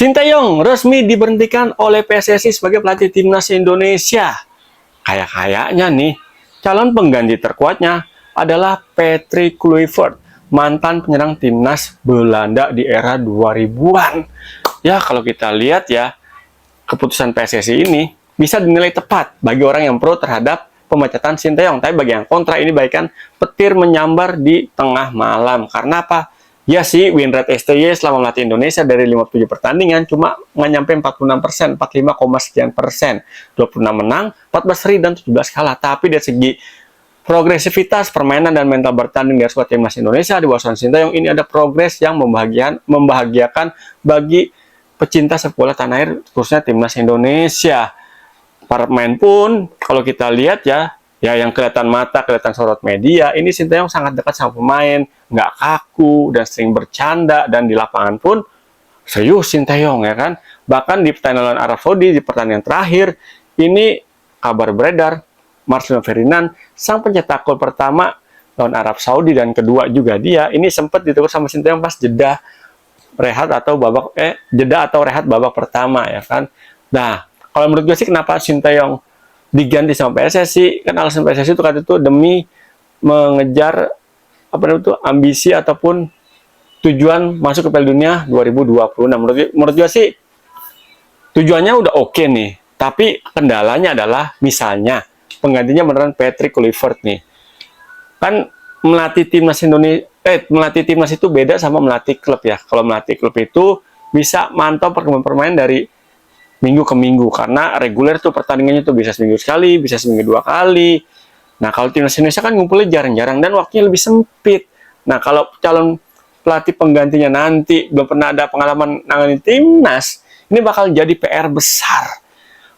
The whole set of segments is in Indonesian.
Sinteyong resmi diberhentikan oleh PSSI sebagai pelatih timnas Indonesia. Kayaknya nih, calon pengganti terkuatnya adalah Patrick Kluivert, mantan penyerang timnas Belanda di era 2000-an. Ya, kalau kita lihat ya, keputusan PSSI ini bisa dinilai tepat bagi orang yang pro terhadap pemecatan Sinteyong. Tapi bagi yang kontra, ini bagaikan petir menyambar di tengah malam. Karena apa? Ya sih, win rate STY selama melatih Indonesia dari 57 pertandingan cuma nggak nyampe 46%, 45, sekian persen. 26 menang, 14 seri, dan 17 kalah. Tapi dari segi progresivitas, permainan, dan mental bertanding dari skuad timnas Indonesia di bawah Sinteyong ini ada progres yang membahagiakan bagi pecinta sepak bola tanah air, khususnya timnas Indonesia. Para pemain pun, kalau kita lihat ya yang kelihatan mata, kelihatan sorot media, ini Sinteyong sangat dekat sama pemain, nggak kaku, dan sering bercanda, dan di lapangan pun serius Sinteyong, ya kan? Bahkan di pertandingan lawan Arab Saudi, di pertandingan terakhir, ini kabar beredar, Marcelino Ferdinand, sang pencetak gol pertama lawan Arab Saudi, dan kedua juga dia, ini sempat ditegur sama Sinteyong pas jeda atau rehat babak pertama, ya kan? Nah, kalau menurut gue sih kenapa Sinteyong diganti sama PSSI, kan alasan PSSI itu kata itu demi mengejar ambisi ataupun tujuan masuk ke Piala Dunia 2020. Nah, menurut gue sih tujuannya udah oke nih, tapi kendalanya adalah misalnya penggantinya beneran Patrick Kluivert nih. Kan melatih timnas itu beda sama melatih klub ya. Kalau melatih klub itu bisa mantau perkembangan permainan dari minggu ke minggu, karena reguler tuh pertandingannya tuh bisa seminggu sekali, bisa seminggu 2 kali. Nah, kalau timnas Indonesia kan ngumpulnya jarang-jarang dan waktunya lebih sempit. Nah, kalau calon pelatih penggantinya nanti belum pernah ada pengalaman nangani timnas, ini bakal jadi PR besar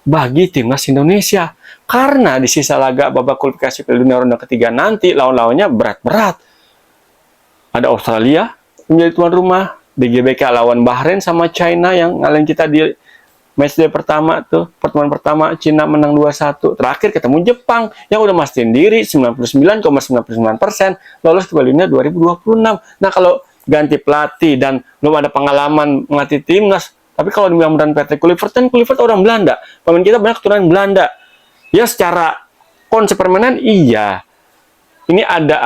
bagi timnas Indonesia. Karena di sisa laga babak kualifikasi Piala Dunia ronde ketiga nanti lawan-lawannya berat-berat. Ada Australia menjadi tuan rumah, di GBK lawan Bahrain sama China yang ngalahin kita di matchday pertama tuh, pertemuan pertama Cina menang 2-1. Terakhir ketemu Jepang yang udah mastiin diri 99,99% lolos ke Piala Dunia 2026. Nah, kalau ganti pelatih dan belum ada pengalaman melatih timnas, tapi kalau dibilang beneran Patrick Kluivert, kan Kluivert orang Belanda. Pemain kita banyak keturunan Belanda. Ya, secara konsep permainan iya. Ini ada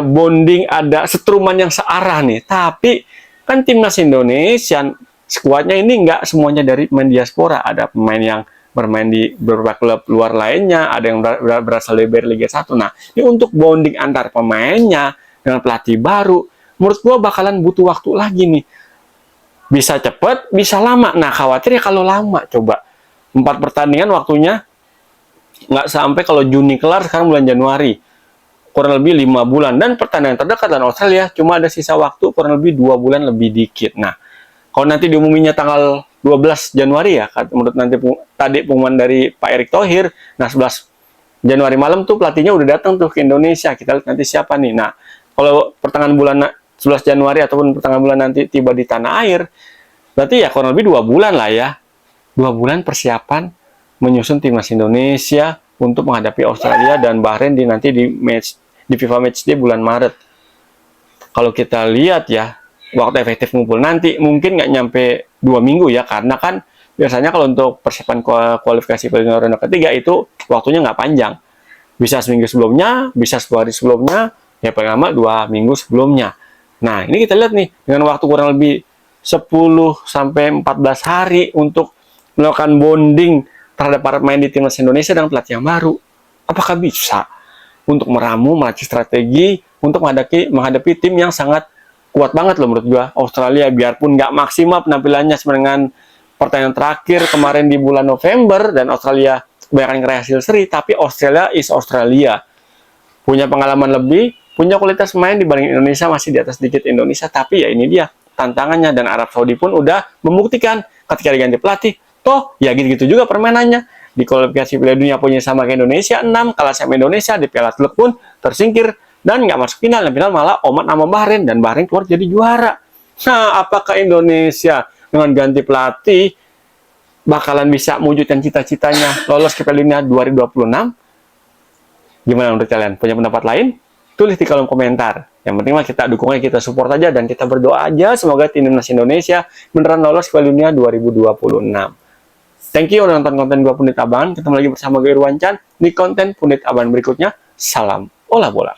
bonding, ada setruman yang searah nih. Tapi kan timnas Indonesia skuadnya ini nggak semuanya dari pemain diaspora. Ada pemain yang bermain di beberapa klub luar lainnya, ada yang berasal dari Liga 1. Nah, ini untuk bonding antar pemainnya dengan pelatih baru, menurut gua bakalan butuh waktu lagi nih. Bisa cepet, bisa lama. Nah, khawatir ya kalau lama. Coba 4 pertandingan waktunya nggak sampai, kalau Juni kelar, sekarang bulan Januari. Kurang lebih 5 bulan. Dan pertandingan terdekat dan Australia cuma ada sisa waktu kurang lebih 2 bulan lebih dikit. Nah, kalau nanti diumuminya tanggal 12 Januari ya, menurut nanti tadi pengumuman dari Pak Erick Thohir, nah 11 Januari malam tuh pelatihnya udah datang tuh ke Indonesia. Kita lihat nanti siapa nih. Nah, kalau pertengahan bulan 11 Januari ataupun pertengahan bulan nanti tiba di tanah air, berarti ya kurang lebih 2 bulan lah ya. 2 bulan persiapan menyusun timnas Indonesia untuk menghadapi Australia dan Bahrain nanti di FIFA Matchday bulan Maret. Kalau kita lihat ya, waktu efektif ngumpul nanti mungkin nggak nyampe 2 minggu ya, karena kan biasanya kalau untuk persiapan kualifikasi Piala Dunia ronde ketiga itu waktunya nggak panjang. Bisa seminggu sebelumnya, bisa 10 hari sebelumnya, ya paling lama 2 minggu sebelumnya. Nah, ini kita lihat nih, dengan waktu kurang lebih 10-14 hari untuk melakukan bonding terhadap para pemain di timnas Indonesia dengan pelatih yang baru. Apakah bisa untuk meramu, melatih strategi untuk menghadapi tim yang sangat kuat banget loh menurut gua. Australia biarpun nggak maksimal penampilannya dengan pertandingan terakhir kemarin di bulan November, dan Australia kebanyakan ngeraih hasil seri, tapi Australia is Australia. Punya pengalaman lebih, punya kualitas main dibanding Indonesia, masih di atas sedikit Indonesia, tapi ya ini dia tantangannya. Dan Arab Saudi pun udah membuktikan ketika diganti pelatih, toh ya gitu-gitu juga permainannya. Di kualifikasi Piala Dunia punya sama ke Indonesia 6, kalah sama Indonesia, di Piala Klub pun tersingkir dan nggak masuk final. Dan final malah Oman sama Bahrain, dan Bahrain keluar jadi juara. Nah, apakah Indonesia dengan ganti pelatih bakalan bisa mewujudkan cita-citanya lolos ke Piala Dunia 2026? Gimana menurut kalian? Punya pendapat lain? Tulis di kolom komentar. Yang penting mah kita dukung aja, kita support aja, dan kita berdoa aja semoga timnas Indonesia beneran lolos ke Dunia 2026. Thank you udah nonton konten gua Pundit Aban. Ketemu lagi bersama gue Irwan Chan di konten Pundit Aban berikutnya. Salam olah bola.